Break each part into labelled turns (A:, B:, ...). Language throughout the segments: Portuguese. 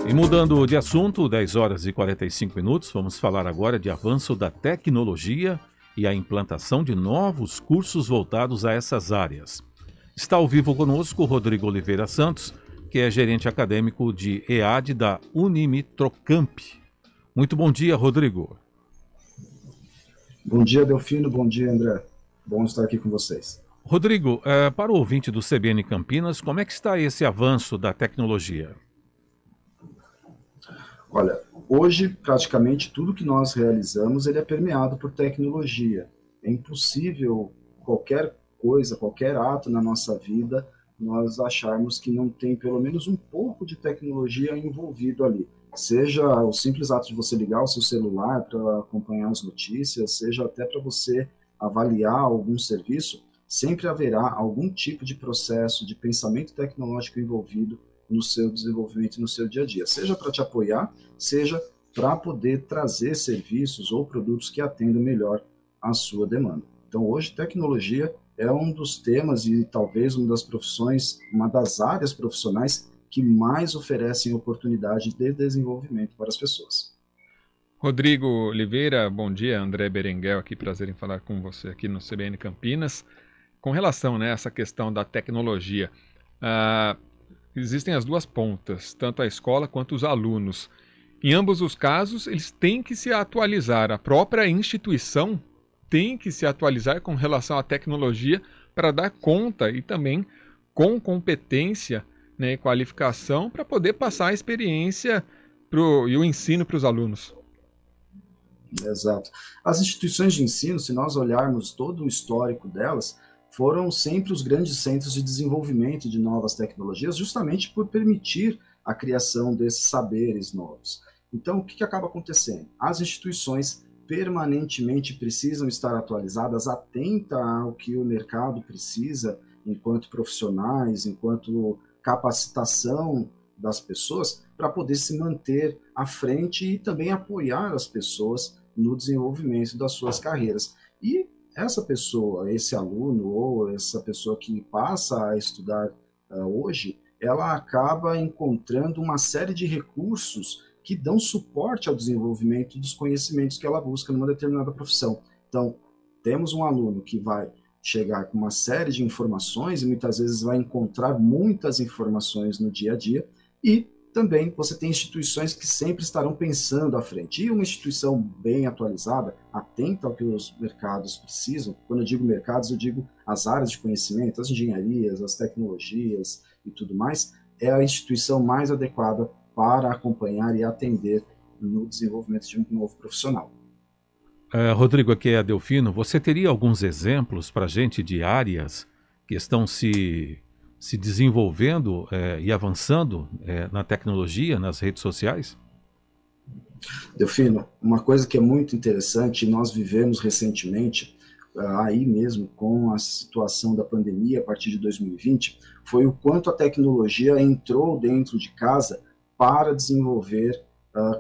A: E mudando de assunto, 10 horas e 45 minutos, vamos falar agora de avanço da tecnologia e a implantação de novos cursos voltados a essas áreas. Está ao vivo conosco o Rodrigo Oliveira Santos, que é gerente acadêmico de EAD da Unimitrocamp. Muito bom dia, Rodrigo.
B: Bom dia, Delfino. Bom dia, André. Bom estar aqui com vocês.
A: Rodrigo, para o ouvinte do CBN Campinas, como é que está esse avanço da tecnologia?
B: Olha, hoje praticamente tudo que nós realizamos ele é permeado por tecnologia. É impossível qualquer coisa, qualquer ato na nossa vida, nós acharmos que não tem pelo menos um pouco de tecnologia envolvido ali. Seja o simples ato de você ligar o seu celular para acompanhar as notícias, seja até para você avaliar algum serviço, sempre haverá algum tipo de processo de pensamento tecnológico envolvido no seu desenvolvimento e no seu dia a dia, seja para te apoiar, seja para poder trazer serviços ou produtos que atendam melhor a sua demanda. Então, hoje, tecnologia é um dos temas e talvez uma das profissões, uma das áreas profissionais que mais oferecem oportunidade de desenvolvimento para as pessoas.
C: Rodrigo Oliveira, bom dia. André Berenguel aqui, prazer em falar com você aqui no CBN Campinas. Com relação a essa questão da tecnologia, existem as duas pontas, tanto a escola quanto os alunos. Em ambos os casos, eles têm que se atualizar. A própria instituição tem que se atualizar com relação à tecnologia para dar conta e também com competência, né, e qualificação para poder passar a experiência e o ensino para os alunos.
B: Exato. As instituições de ensino, se nós olharmos todo o histórico delas, foram sempre os grandes centros de desenvolvimento de novas tecnologias, justamente por permitir a criação desses saberes novos. Então, o que acaba acontecendo? As instituições permanentemente precisam estar atualizadas, atentas ao que o mercado precisa, enquanto profissionais, enquanto capacitação das pessoas, para poder se manter à frente e também apoiar as pessoas no desenvolvimento das suas carreiras. E essa pessoa, esse aluno ou essa pessoa que passa a estudar hoje, ela acaba encontrando uma série de recursos que dão suporte ao desenvolvimento dos conhecimentos que ela busca numa determinada profissão. Então, temos um aluno que vai chegar com uma série de informações e muitas vezes vai encontrar muitas informações no dia a dia, e também você tem instituições que sempre estarão pensando à frente. E uma instituição bem atualizada, atenta ao que os mercados precisam, quando eu digo mercados, eu digo as áreas de conhecimento, as engenharias, as tecnologias e tudo mais, é a instituição mais adequada para acompanhar e atender no desenvolvimento de um novo profissional.
A: Rodrigo, aqui é Delfino. Você teria alguns exemplos para a gente de áreas que estão se desenvolvendo e avançando na tecnologia, nas redes sociais?
B: Delfino, uma coisa que é muito interessante, nós vivemos recentemente, aí mesmo com a situação da pandemia a partir de 2020, foi o quanto a tecnologia entrou dentro de casa para desenvolver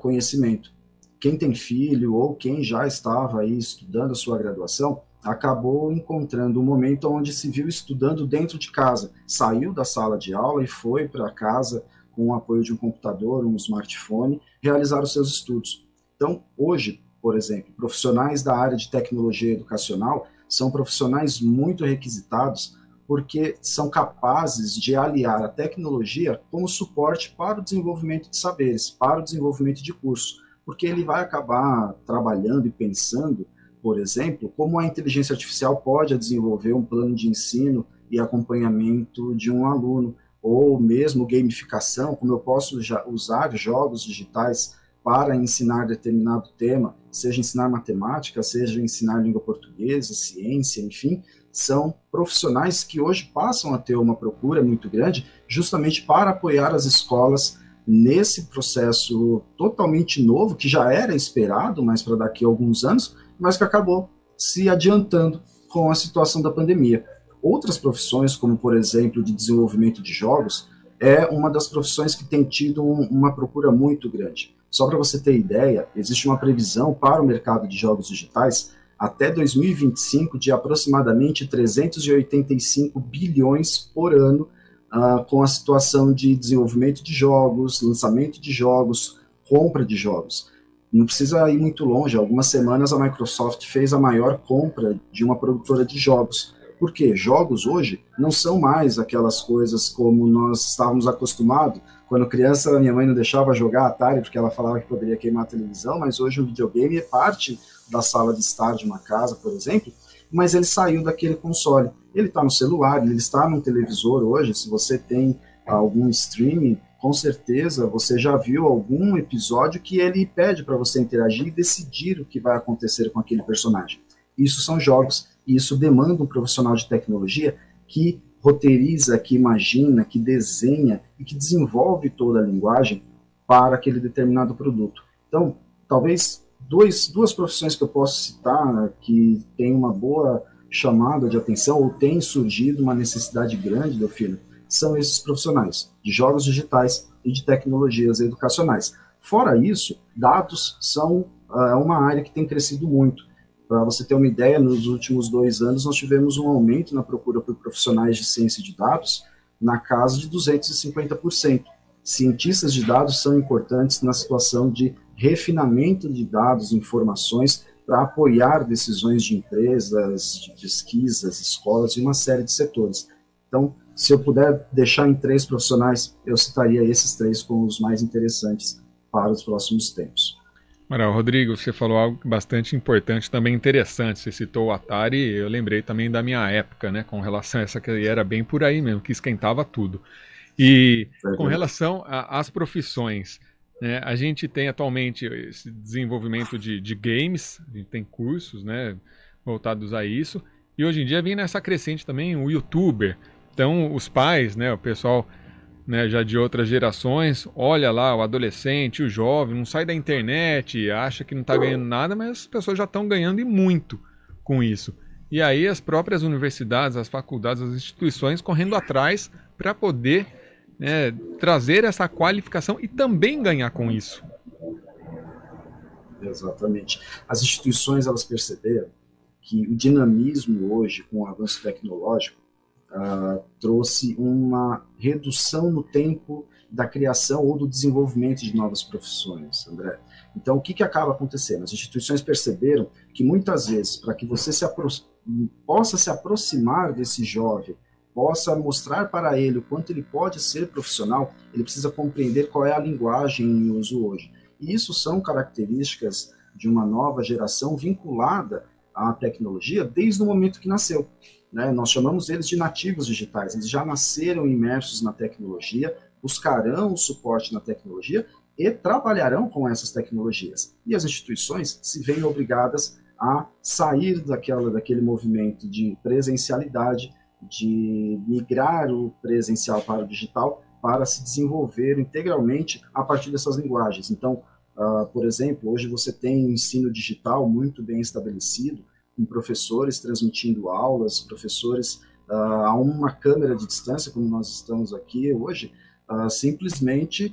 B: conhecimento. Quem tem filho ou quem já estava aí estudando a sua graduação, acabou encontrando um momento onde se viu estudando dentro de casa. Saiu da sala de aula e foi para casa com o apoio de um computador, um smartphone, realizar os seus estudos. Então, hoje, por exemplo, profissionais da área de tecnologia educacional são profissionais muito requisitados porque são capazes de aliar a tecnologia como suporte para o desenvolvimento de saberes, para o desenvolvimento de cursos, porque ele vai acabar trabalhando e pensando, por exemplo, como a inteligência artificial pode desenvolver um plano de ensino e acompanhamento de um aluno, ou mesmo gamificação, como eu posso usar jogos digitais para ensinar determinado tema, seja ensinar matemática, seja ensinar língua portuguesa, ciência, enfim, são profissionais que hoje passam a ter uma procura muito grande justamente para apoiar as escolas nesse processo totalmente novo, que já era esperado, mas para daqui a alguns anos, mas que acabou se adiantando com a situação da pandemia. Outras profissões, como por exemplo de desenvolvimento de jogos, é uma das profissões que tem tido uma procura muito grande. Só para você ter ideia, existe uma previsão para o mercado de jogos digitais até 2025 de aproximadamente 385 bilhões por ano com a situação de desenvolvimento de jogos, lançamento de jogos, compra de jogos. Não precisa ir muito longe, há algumas semanas a Microsoft fez a maior compra de uma produtora de jogos. Por quê? Jogos hoje não são mais aquelas coisas como nós estávamos acostumados. Quando criança, minha mãe não deixava jogar Atari porque ela falava que poderia queimar a televisão, mas hoje o videogame é parte da sala de estar de uma casa, por exemplo, mas ele saiu daquele console. Ele está no celular, ele está no televisor hoje. Se você tem algum streaming, com certeza você já viu algum episódio que ele pede para você interagir e decidir o que vai acontecer com aquele personagem. Isso são jogos, e isso demanda um profissional de tecnologia que roteiriza, que imagina, que desenha e que desenvolve toda a linguagem para aquele determinado produto. Então, talvez duas profissões que eu posso citar que tem uma boa chamada de atenção ou tem surgido uma necessidade grande, Delfino, são esses profissionais de jogos digitais e de tecnologias educacionais. Fora isso, dados são uma área que tem crescido muito. Para você ter uma ideia, nos últimos 2 anos nós tivemos um aumento na procura por profissionais de ciência de dados na casa de 250%. Cientistas de dados são importantes na situação de refinamento de dados, informações, para apoiar decisões de empresas, de pesquisas, escolas e uma série de setores. Então, se eu puder deixar em 3 profissionais, eu citaria esses 3 como os mais interessantes para os próximos tempos.
C: Rodrigo, você falou algo bastante importante, também interessante. Você citou o Atari, eu lembrei também da minha época, né, com relação a essa que era bem por aí mesmo, que esquentava tudo. E com relação às profissões, né, a gente tem atualmente esse desenvolvimento de games, a gente tem cursos, né, voltados a isso, e hoje em dia vem nessa crescente também o YouTuber. Então os pais, né, o pessoal, né, já de outras gerações, olha lá o adolescente, o jovem, não sai da internet, acha que não está ganhando nada, mas as pessoas já estão ganhando e muito com isso. E aí as próprias universidades, as faculdades, as instituições correndo atrás para poder, né, trazer essa qualificação e também ganhar com isso.
B: Exatamente. As instituições, elas perceberam que o dinamismo hoje, com o avanço tecnológico, trouxe uma redução no tempo da criação ou do desenvolvimento de novas profissões, André. Então, o que acaba acontecendo? As instituições perceberam que muitas vezes, para que você possa se aproximar desse jovem, possa mostrar para ele o quanto ele pode ser profissional, ele precisa compreender qual é a linguagem em uso hoje. E isso são características de uma nova geração vinculada à tecnologia desde o momento que nasceu. Né? Nós chamamos eles de nativos digitais, eles já nasceram imersos na tecnologia, buscarão o suporte na tecnologia e trabalharão com essas tecnologias. E as instituições se veem obrigadas a sair daquele movimento de presencialidade, de migrar o presencial para o digital, para se desenvolver integralmente a partir dessas linguagens. Então, por exemplo, hoje você tem um ensino digital muito bem estabelecido, com professores transmitindo aulas, professores a uma câmera de distância, como nós estamos aqui hoje, simplesmente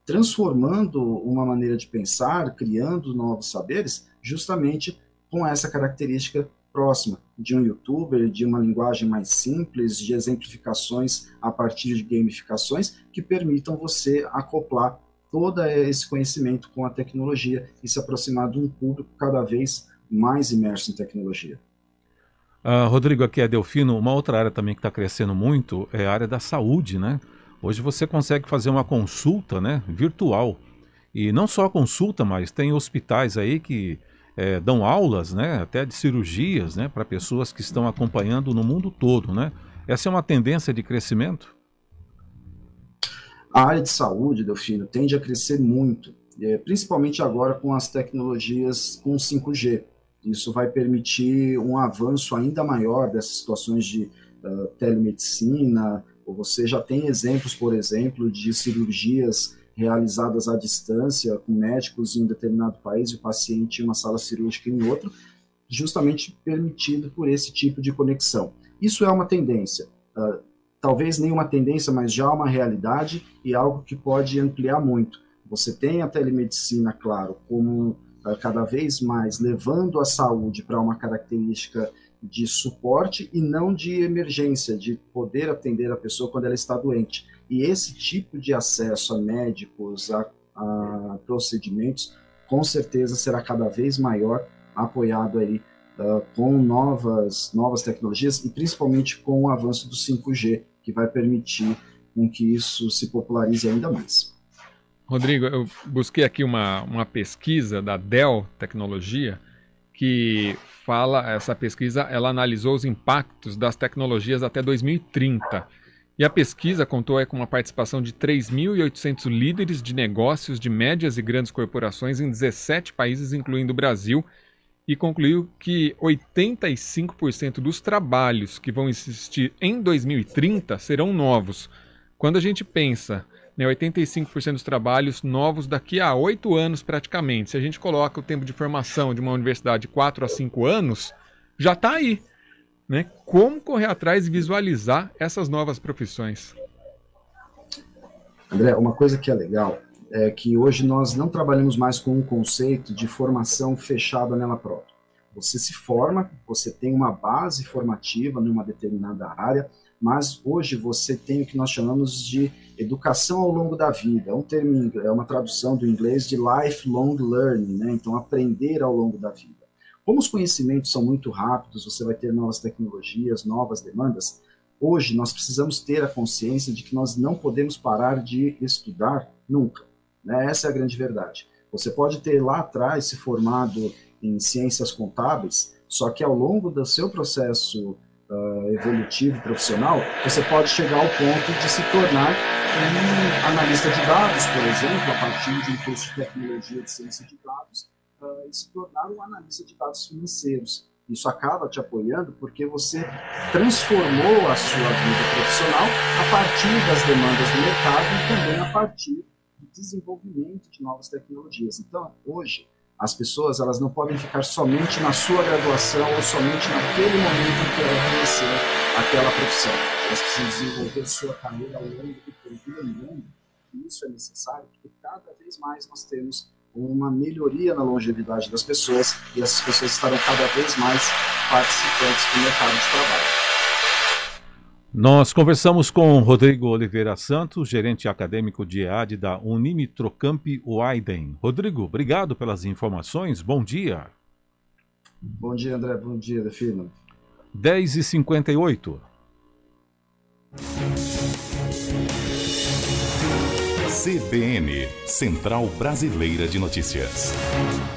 B: transformando uma maneira de pensar, criando novos saberes, justamente com essa característica próxima de um youtuber, de uma linguagem mais simples, de exemplificações a partir de gamificações que permitam você acoplar todo esse conhecimento com a tecnologia e se aproximar de um público cada vez mais imerso em tecnologia.
A: Rodrigo, aqui é Delfino. Uma outra área também que está crescendo muito é a área da saúde, né? Hoje você consegue fazer uma consulta, né, virtual. E não só a consulta, mas tem hospitais aí que dão aulas, né, até de cirurgias, né, para pessoas que estão acompanhando no mundo todo, né? Essa é uma tendência de crescimento?
B: A área de saúde, Delfino, tende a crescer muito, principalmente agora com as tecnologias com 5G. Isso vai permitir um avanço ainda maior dessas situações de telemedicina. Você já tem exemplos, por exemplo, de cirurgias realizadas à distância, com médicos em um determinado país e o paciente em uma sala cirúrgica em outro, justamente permitido por esse tipo de conexão. Isso é uma tendência, talvez nem uma tendência, mas já uma realidade e algo que pode ampliar muito. Você tem a telemedicina, claro, como cada vez mais levando a saúde para uma característica de suporte e não de emergência, de poder atender a pessoa quando ela está doente. E esse tipo de acesso a médicos, a procedimentos, com certeza será cada vez maior, apoiado aí com novas tecnologias e principalmente com o avanço do 5G, que vai permitir com que isso se popularize ainda mais.
C: Rodrigo, eu busquei aqui uma pesquisa da Dell Tecnologia, que fala, essa pesquisa, ela analisou os impactos das tecnologias até 2030. E a pesquisa contou com uma participação de 3.800 líderes de negócios de médias e grandes corporações em 17 países, incluindo o Brasil, e concluiu que 85% dos trabalhos que vão existir em 2030 serão novos. Quando a gente pensa, 85% dos trabalhos novos daqui a 8 anos praticamente, se a gente coloca o tempo de formação de uma universidade de 4 a 5 anos, já está aí. Né? Como correr atrás e visualizar essas novas profissões?
B: André, uma coisa que é legal é que hoje nós não trabalhamos mais com um conceito de formação fechada nela própria. Você se forma, você tem uma base formativa numa determinada área, mas hoje você tem o que nós chamamos de educação ao longo da vida. É um termo, é uma tradução do inglês de lifelong learning, né? Então aprender ao longo da vida. Como os conhecimentos são muito rápidos, você vai ter novas tecnologias, novas demandas, hoje nós precisamos ter a consciência de que nós não podemos parar de estudar nunca. Né? Essa é a grande verdade. Você pode ter lá atrás se formado em ciências contábeis, só que ao longo do seu processo evolutivo profissional, você pode chegar ao ponto de se tornar um analista de dados, por exemplo, a partir de um curso de tecnologia de ciência de dados, e se tornar um analista de dados financeiros. Isso acaba te apoiando porque você transformou a sua vida profissional a partir das demandas do mercado e também a partir do desenvolvimento de novas tecnologias. Então, hoje, as pessoas elas não podem ficar somente na sua graduação ou somente naquele momento em que ela conhecer aquela profissão. Elas precisam desenvolver sua carreira ao longo do tempo, lembrando que isso é necessário porque cada vez mais nós temos uma melhoria na longevidade das pessoas e essas pessoas estarão cada vez mais participantes do mercado de trabalho.
A: Nós conversamos com Rodrigo Oliveira Santos, gerente acadêmico de EAD da Unimitrocamp Weiden. Rodrigo, obrigado pelas informações, bom dia.
B: Bom dia, André, bom dia, Delfino.
A: 10h58.
D: CBN, Central Brasileira de Notícias.